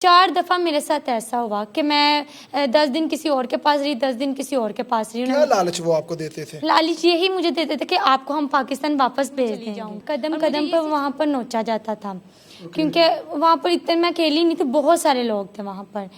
4 दफ़ा मेरे साथ ऐसा हुआ कि मैं 10 दिन किसी और के पास रही, 10 दिन किसी और के पास रही। क्या लालच वो आपको देते थे? लालच यही मुझे देते थे कि आपको हम पाकिस्तान वापस भेज देंगे। कदम कदम पर वहाँ पर नोचा जाता था, क्योंकि वहाँ पर इतने मैं अकेली नहीं थी, बहुत सारे लोग थे वहाँ पर,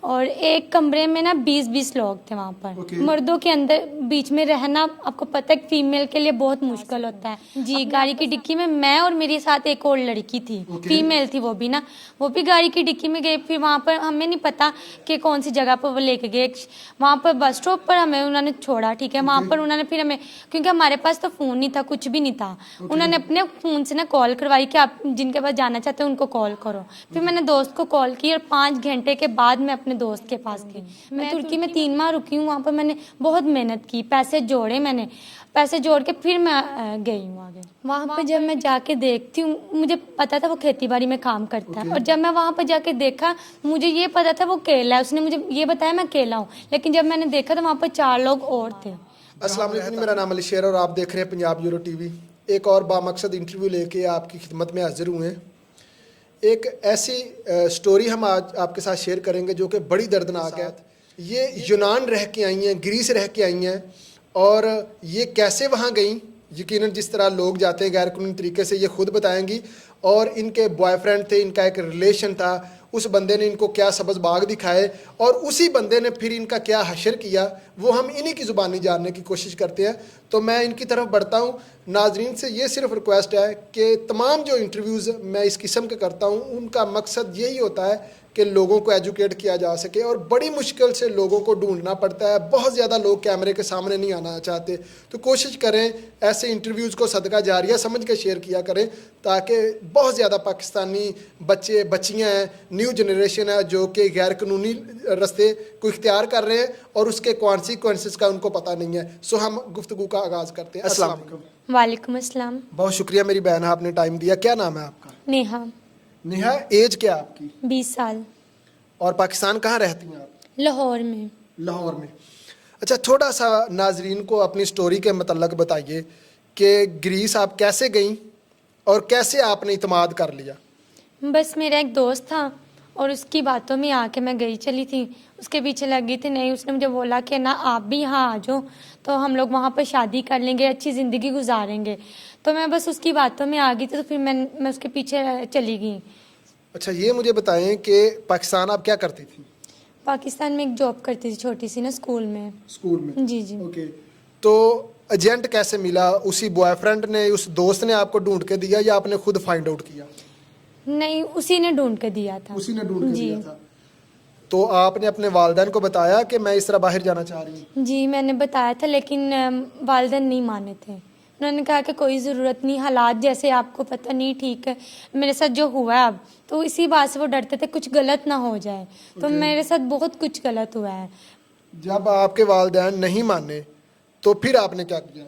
और एक कमरे में ना 20-20 लोग थे वहाँ पर। मर्दों के अंदर बीच में रहना आपको पता है फीमेल के लिए बहुत मुश्किल होता है जी। गाड़ी की डिक्की में मैं और मेरे साथ एक और लड़की थी, फीमेल थी वो भी ना, वो भी गाड़ी की डिक्की में गई। फिर वहाँ पर हमें नहीं पता कि कौन सी जगह पर वो लेके गए। वहाँ पर बस स्टॉप पर हमें उन्होंने छोड़ा, ठीक है। वहाँ पर उन्होंने फिर हमें, क्योंकि हमारे पास तो फ़ोन नहीं था, कुछ भी नहीं था, उन्होंने अपने फ़ोन से ना कॉल करवाई कि आप जिनके पास जाना चाहते हो उनको कॉल करो। फिर मैंने दोस्त को कॉल की और 5 घंटे के बाद मैं अपने दोस्त के पास गई। मैं तुर्की में 3 माह रुकी हूँ। वहाँ पर मैंने बहुत मेहनत की, पैसे जोड़े, मैंने पैसे जोड़ के फिर मैं गई हूँ आगे। वहाँ पर जब मैं जाके देखती हूँ, मुझे पता था वो खेती बाड़ी में काम करता है, और जब मैं वहाँ पर जाके देखा, मुझे ये पता था वो अकेला है। उसने मुझे ये बताया मैं अकेला हूँ, लेकिन जब मैंने देखा तो वहाँ पर 4 लोग और थे। अस्सलाम वालेकुम, मेरा नाम अली शेर और आप देख रहे हैं पंजाब यूरो टीवी। एक और बामकसद इंटरव्यू लेके आपकी खिदमत में हाजिर हुए हैं। एक ऐसी स्टोरी हम आज आपके साथ शेयर करेंगे जो कि बड़ी दर्दनाक है। ये यूनान रह के आई हैं, ग्रीस रह के आई हैं, और ये कैसे वहाँ गई, यकीनन जिस तरह लोग जाते हैं गैर कानूनी तरीके से, ये खुद बताएंगी। और इनके बॉयफ्रेंड थे, इनका एक रिलेशन था, उस बंदे ने इनको क्या सबज बाग दिखाए और उसी बंदे ने फिर इनका क्या हशर किया, वो हम इन्हीं की ज़ुबानी जानने की कोशिश करते हैं। तो मैं इनकी तरफ बढ़ता हूँ। नाजरीन से ये सिर्फ रिक्वेस्ट है कि तमाम जो इंटरव्यूज़ मैं इस किस्म के करता हूँ, उनका मकसद यही होता है कि लोगों को एजुकेट किया जा सके, और बड़ी मुश्किल से लोगों को ढूंढना पड़ता है। बहुत ज़्यादा लोग कैमरे के सामने नहीं आना चाहते, तो कोशिश करें ऐसे इंटरव्यूज़ को सदका जारिया समझ के शेयर किया करें, ताकि बहुत ज़्यादा पाकिस्तानी बच्चे बच्चियाँ हैं, न्यू जनरेशन है जो कि गैर कानूनी रास्ते को इख्तियार कर रहे हैं और उसके कॉन्सिक्वेंसेस का उनको पता नहीं है। सो हम गुफ्तगू का आगाज़ करते हैं। अस्सलाम वालेकुम। वालेकुम अस्सलाम। बहुत शुक्रिया मेरी बहन, आपने टाइम दिया। क्या नाम है आपका? नेहा। नेहा, एज क्या आपकी? 20 साल। और पाकिस्तान कहाँ रहती हैं आप? लाहौर में। लाहौर में। अच्छा, थोड़ा सा नाजरीन को अपनी स्टोरी के मतलब बताइए कि ग्रीस आप कैसे गईं और कैसे आपने इत्मीनान कर लिया? बस मेरा एक दोस्त था और उसकी बातों में आके मैं गई चली थी, उसके पीछे लगी थी। नहीं, उसने मुझे बोला कि ना आप भी यहाँ आ जाओ, तो हम लोग वहाँ पर शादी कर लेंगे, अच्छी ज़िंदगी गुजारेंगे। तो मैं बस उसकी बातों में आ गई थी, तो फिर मैं उसके पीछे चली गई। अच्छा, ये मुझे बताएं कि पाकिस्तान आप क्या करती थी? पाकिस्तान में एक जॉब करती थी छोटी सी ना, स्कूल में। स्कूल में? जी जी। ओके। तो एजेंट कैसे मिला? उसी बॉयफ्रेंड ने, उस दोस्त ने आपको ढूंढ के दिया या आपने खुद फाइंड आउट किया? नहीं, उसी ने ढूंढ के दिया था। उसी ने ढूंढ के दिया था। तो आपने अपने वालिदैन को बताया कि मैं इस तरह बाहर जाना चाह रही हूँ? जी, मैंने बताया था, लेकिन वालिदैन नहीं माने थे। उन्होंने कहा कि कोई ज़रूरत नहीं, हालात जैसे आपको पता नहीं ठीक है। मेरे साथ जो हुआ है अब, तो इसी बात से वो डरते थे कुछ गलत ना हो जाए। तो मेरे साथ बहुत कुछ गलत हुआ है। जब आपके वालिदैन नहीं माने तो फिर आपने क्या किया?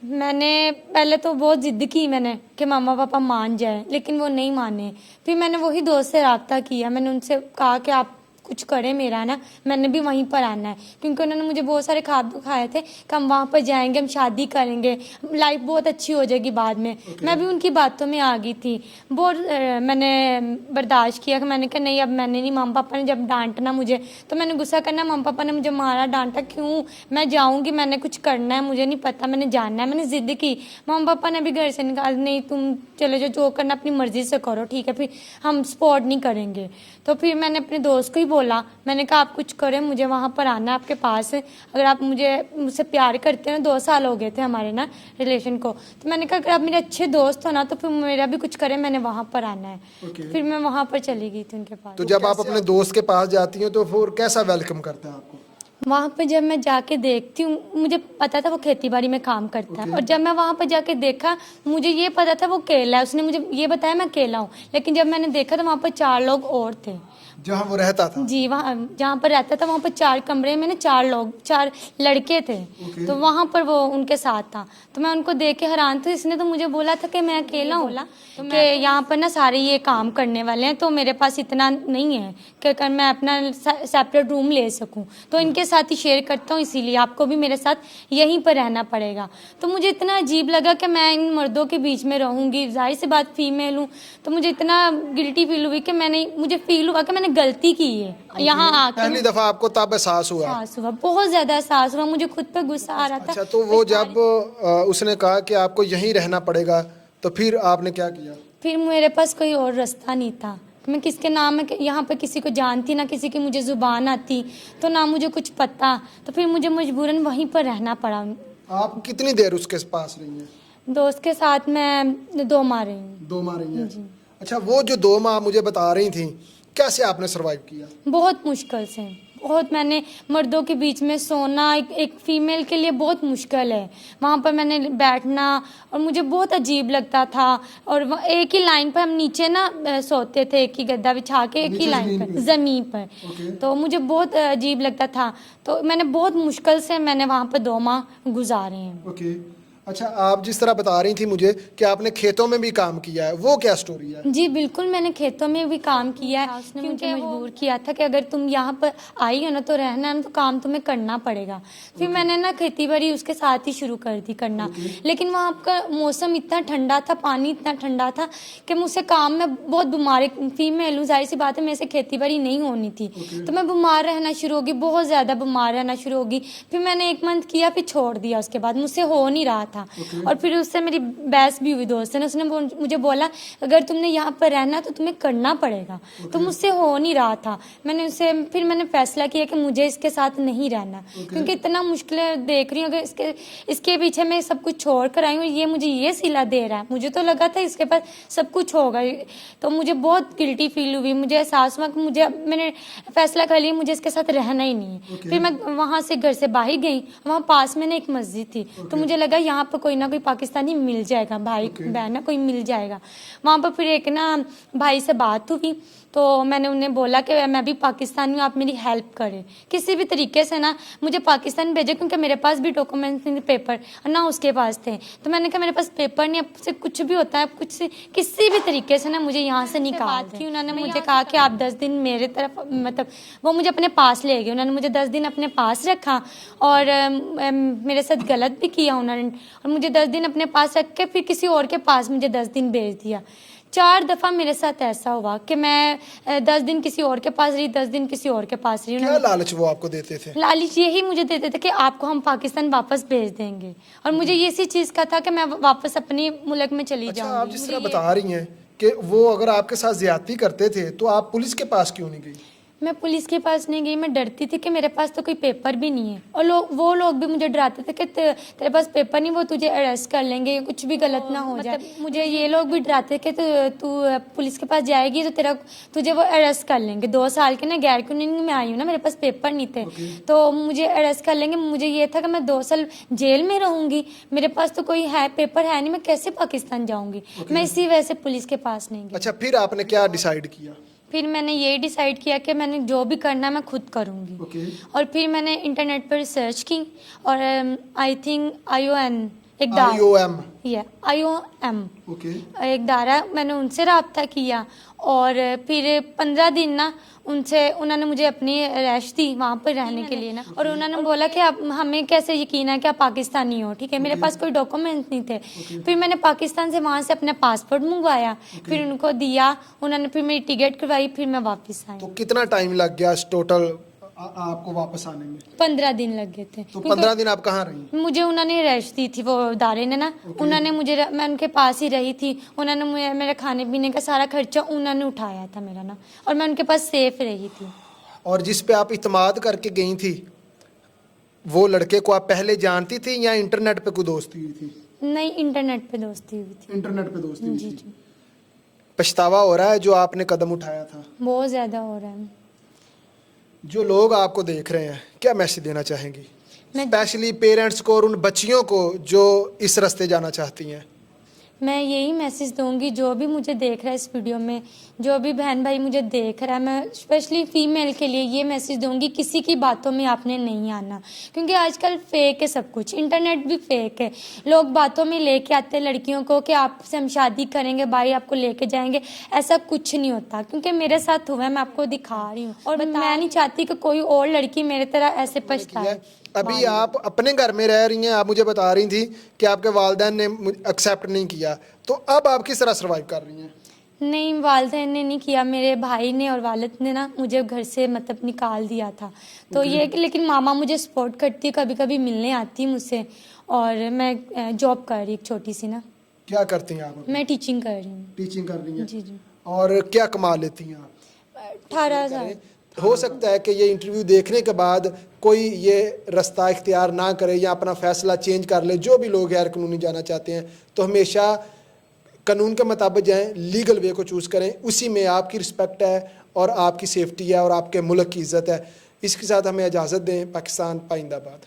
मैंने पहले तो बहुत ज़िद की मैंने कि मामा पापा मान जाए, लेकिन वो नहीं माने। फिर मैंने वही दोस्त से रब्ता किया, मैंने उनसे कहा कि आप कुछ करें मेरा ना, मैंने भी वहीं पर आना है, क्योंकि उन्होंने मुझे बहुत सारे ख्वाब दिखाए थे कि हम वहाँ पर जाएंगे, हम शादी करेंगे, लाइफ बहुत अच्छी हो जाएगी बाद में। मैं भी उनकी बातों में आ गई थी, बहुत मैंने बर्दाश्त किया कि मैंने कहा नहीं, अब मैंने नहीं, मामा पापा ने जब डांटना मुझे तो मैंने गुस्सा करना, मामा पापा ने मुझे मारा डांटा, क्यों मैं जाऊँगी, मैंने कुछ करना है, मुझे नहीं पता, मैंने जानना है। मैंने ज़िद की, मामा पापा ने भी घर से निकाल, नहीं तुम चले जाओ, जो करना अपनी मर्ज़ी से करो, ठीक है, फिर हम सपोर्ट नहीं करेंगे। तो फिर मैंने अपने दोस्त को ही बोला, मैंने कहा आप कुछ करें, मुझे वहाँ पर आना है आपके पास, अगर आप मुझसे प्यार करते हैं। 2 साल हो गए थे हमारे ना रिलेशन को, तो मैंने कहा अगर आप मेरे अच्छे दोस्त हो ना, तो फिर मेरा भी कुछ करें, मैंने वहाँ पर आना है। फिर मैं वहाँ पर चली गई थी उनके पास। तो जब आप अपने दोस्त के पास जाती हैं तो फिर कैसा वेलकम करता है आपको? वहाँ पर जब मैं जाके देखती हूँ, मुझे पता था वो खेती बाड़ी में काम करता है, और जब मैं वहाँ पर जाके देखा, मुझे ये पता था वो अकेला है। उसने मुझे ये बताया मैं अकेला हूँ, लेकिन जब मैंने देखा तो वहाँ पर 4 लोग और थे। जहाँ वो रहता था? जी, वहाँ जहाँ पर रहता था वहाँ पर 4 कमरे में ना 4 लड़के थे। तो वहाँ पर वो उनके साथ था, तो मैं उनको देख के हैरान थी। इसने तो मुझे बोला था कि मैं अकेला हूँ, कि यहाँ पर ना सारे ये काम करने वाले हैं, तो मेरे पास इतना नहीं है कि मैं अपना सेपरेट रूम ले सकूँ। तो इनके साथ ساتھ ہی شیئر کرتا ہوں، اسی لیے آپ کو بھی میرے ساتھ یہیں پر رہنا پڑے گا. تو مجھے اتنا عجیب لگا کہ میں ان مردوں کے بیچ میں رہوں گی، ظاہر سی بات فیمیل ہوں، تو مجھے اتنا گلٹی فیل ہوئی کہ مجھے فیل ہوا کہ میں نے غلطی کی ہے یہاں آ کے. پہلی دفعہ آپ کو تب احساس ہوا؟ احساس ہوا، بہت زیادہ احساس ہوا، مجھے خود پہ غصہ آ رہا تھا. اچھا، تو وہ جب اس نے کہا کہ آپ کو یہیں رہنا پڑے گا تو پھر آپ نے کیا کیا؟ پھر میرے پاس کوئی اور راستہ نہیں تھا. میں کس کے نام میں یہاں پہ کسی کو جانتی، نہ کسی کی مجھے زبان آتی، تو نہ مجھے کچھ پتا، تو پھر مجھے مجبوراً وہیں پر رہنا پڑا. آپ کتنی دیر اس کے پاس رہی ہیں؟ دوست کے ساتھ میں 2 ماہ رہی ہوں. 2 ماہ رہی ہیں؟ جی. اچھا، وہ جو 2 ماہ مجھے بتا رہی تھیں، کیسے آپ نے سروائیو کیا؟ بہت مشکل سے، بہت. میں نے مردوں کے بیچ میں سونا ایک فیمیل کے لیے بہت مشکل ہے. وہاں پر میں نے بیٹھنا، اور مجھے بہت عجیب لگتا تھا. اور ایک ہی لائن پر ہم نیچے نا سوتے تھے، ایک ہی گدا بچھا کے ایک ہی لائن پر زمین پر. تو مجھے بہت عجیب لگتا تھا. تو میں نے بہت مشکل سے میں نے وہاں پر 2 ماہ گزارے ہیں. اوکے. اچھا، آپ جس طرح بتا رہی تھیں مجھے کہ آپ نے کھیتوں میں بھی کام کیا ہے، وہ کیا سٹوری ہے؟ جی بالکل، میں نے کھیتوں میں بھی کام کیا ہے. اس نے مجھے مجبور کیا تھا کہ اگر تم یہاں پر آئی ہو نا تو رہنا نا، تو کام تمہیں کرنا پڑے گا. پھر میں نے نا کھیتی باڑی اس کے ساتھ ہی شروع کر دی کرنا. لیکن وہاں کا موسم اتنا ٹھنڈا تھا، پانی اتنا ٹھنڈا تھا کہ مجھ سے کام میں بہت بیمار، فیمیل ہوں، ظاہر سی بات ہے میرے سے کھیتی باڑی نہیں ہونی تھی. تو میں بیمار رہنا شروع ہوگی، بہت زیادہ بیمار رہنا شروع ہوگی. پھر میں نے 1 منتھ کیا، پھر چھوڑ دیا. اس کے بعد مجھ سے ہو نہیں رہا تھا. اور پھر اس سے میری بحث بھی ہوئی دوست سے. اس نے مجھے بولا اگر تم نے یہاں پر رہنا تو تمہیں کرنا پڑے گا. تو مجھ سے ہو نہیں رہا تھا. پھر میں نے فیصلہ کیا کہ مجھے اس کے ساتھ نہیں رہنا، کیونکہ اتنا مشکلیں دیکھ رہی ہوں. اگر اس کے پیچھے میں سب کچھ چھوڑ کر آئی ہوں، یہ مجھے یہ صلہ دے رہا ہے. مجھے تو لگا تھا اس کے پاس سب کچھ ہوگا. تو مجھے بہت گلٹی فیل ہوئی. مجھے احساس ہوا کہ میں نے فیصلہ کر لیا مجھے اس کے ساتھ رہنا ہی نہیں ہے. پھر میں وہاں سے گھر سے باہر گئی. وہاں پاس میں نے ایک مسجد تھی، تو مجھے لگا یہاں پہ کوئی نہ کوئی پاکستانی مل جائے گا، بھائی بہن نا کوئی مل جائے گا. وہاں پر پھر ایک نا بھائی سے بات ہوئی، تو میں نے انہیں بولا کہ میں بھی پاکستانی ہوں، آپ میری ہیلپ کریں کسی بھی طریقے سے نا، مجھے پاکستان بھیجے، کیونکہ میرے پاس بھی ڈاکومنٹس نہیں، پیپر، اور نہ اس کے پاس تھے. تو میں نے کہا میرے پاس پیپر نہیں، اب سے کچھ بھی ہوتا ہے کسی بھی طریقے سے نا مجھے یہاں سے نکال دیں. انہوں نے مجھے کہا کہ آپ 10 دن میرے طرف، مطلب وہ مجھے اپنے پاس لے گئے. انہوں نے مجھے 10 دن اپنے پاس رکھا، اور میرے ساتھ غلط بھی کیا انہوں نے. اور مجھے 10 دن اپنے پاس رکھ کے پھر کسی اور کے پاس مجھے 10 دن بھیج دیا. 4 دفعہ میرے ساتھ ایسا ہوا کہ میں 10 دن کسی اور کے پاس رہی، 10 دن کسی اور کے پاس رہی. کیا لالچ وہ آپ کو دیتے تھے؟ لالچ یہی مجھے دیتے تھے کہ آپ کو ہم پاکستان واپس بھیج دیں گے، اور مجھے اسی چیز کا تھا کہ میں واپس اپنی ملک میں چلی جاؤں گی. آپ جس طرح بتا رہی ہیں کہ وہ اگر آپ کے ساتھ زیادتی کرتے تھے تو آپ پولیس کے پاس کیوں نہیں گئی؟ میں پولیس کے پاس نہیں گئی، میں ڈرتی تھی کہ میرے پاس تو کوئی پیپر بھی نہیں ہے. اور وہ لوگ بھی مجھے ڈراتے تھے کہ تیرے پاس پیپر نہیں، وہ تجھے اریسٹ کر لیں گے، کچھ بھی غلط نہ ہو جائے. مجھے یہ لوگ بھی ڈراتے کہ تو پولیس کے پاس جائے گی تو تجھے وہ اریسٹ کر لیں گے. 2 سال کے نا غیر قانونی میں آئی ہوں نا، میرے پاس پیپر نہیں تھے، تو مجھے اریسٹ کر لیں گے. مجھے یہ تھا کہ میں 2 سال جیل میں رہوں گی، میرے پاس تو کوئی پیپر ہے نہیں، میں کیسے پاکستان جاؤں گی. میں اسی وجہ سے پولیس کے پاس نہیں گئی. اچھا، پھر آپ نے کیا ڈیسائیڈ کیا؟ پھر میں نے یہی ڈیسائیڈ کیا کہ میں نے جو بھی کرنا ہے میں خود کروں گی. اور پھر میں نے انٹرنیٹ پر ریسرچ کی، اور آئی تھنک IOM ایک ادارہ میں نے ان سے رابطہ کیا. اور پھر 15 دن نا انہوں نے مجھے اپنی رہائش دی وہاں پر رہنے کے لیے نا. اور انہوں نے بولا کہ اب ہمیں کیسے یقین ہے کہ آپ پاکستانی ہو. ٹھیک ہے، میرے پاس کوئی ڈاکومنٹ نہیں تھے. پھر میں نے پاکستان سے وہاں سے اپنا پاسپورٹ منگوایا، پھر ان کو دیا، انہوں نے پھر میری ٹکٹ کروائی، پھر میں واپس آئی. تو کتنا ٹائم لگ گیا ٹوٹل آپ کو واپس آنے میں؟ 15 دن لگ گئے تھے. تو 15 دن آپ کہاں رہی؟ مجھے انہوں نے رہائش دی تھی، وہ ادارے نے نا، انہوں نے مجھے، میں ان کے پاس ہی رہی تھی. انہوں نے میرے کھانے پینے کا سارا خرچہ انہوں نے اٹھایا تھا میرا نا، اور میں ان کے پاس سیف رہی تھی. اور جس پہ آپ اعتماد کر کے گئی تھی وہ لڑکے کو آپ پہلے جانتی تھی یا انٹرنیٹ پہ کوئی دوستی ہوئی تھی؟ نہیں، انٹرنیٹ پہ دوستی ہوئی تھی. انٹرنیٹ پہ دوستی ہوئی جی تھی. پچھتاوا ہو رہا ہے جو آپ نے قدم اٹھایا تھا؟ بہت زیادہ ہو رہا ہے. جو لوگ آپ کو دیکھ رہے ہیں کیا میسج دینا چاہیں گی، اسپیشلی پیرنٹس کو اور ان بچیوں کو جو اس راستے جانا چاہتی ہیں؟ میں یہی میسج دوں گی جو بھی مجھے دیکھ رہا ہے اس ویڈیو میں، जो भी बहन भाई मुझे देख रहा है, मैं स्पेशली फीमेल के लिए ये मैसेज दूंगी, किसी की बातों में आपने नहीं आना, क्योंकि आजकल फेक है सब कुछ, इंटरनेट भी फेक है। लोग बातों में लेके आते हैं लड़कियों को कि आपसे हम शादी करेंगे, भाई आपको लेके जाएंगे, ऐसा कुछ नहीं होता, क्योंकि मेरे साथ हुआ है, मैं आपको दिखा रही हूँ, और मैं नहीं चाहती कि कोई और लड़की मेरे तरह ऐसे पछताए। अभी आप अपने घर में रह रही हैं, आप मुझे बता रही थी कि आपके वालिदैन ने एक्सेप्ट नहीं किया, तो अब आप किस तरह सर्वाइव कर रही हैं? नहीं, वालिदैन ने नहीं किया, मेरे भाई ने और वालिद ने ना मुझे घर से मतलब निकाल दिया था। तो ये कि लेकिन मामा मुझे सपोर्ट करती है, कभी कभी मिलने आती है मुझसे, और मैं जॉब कर रही एक छोटी सी ना। क्या करती हैं आप? मैं टीचिंग कर रही हूँ। टीचिंग कर रही हैं? जी जी। और क्या कमा लेती हैं आप? 18,000। हो सकता है कि ये इंटरव्यू देखने के बाद कोई ये रास्ता इख्तियार ना करे या अपना फैसला चेंज कर ले। जो भी लोग गैर कानूनी जाना चाहते हैं तो हमेशा कानून के मुताबिक जाएं, लीगल वे को चूज़ करें, उसी में आपकी रिस्पेक्ट है और आपकी सेफ्टी है और आपके मुल्क की इज़्ज़त है। इसके साथ हमें इजाज़त दें। पाकिस्तान पाइंदाबाद।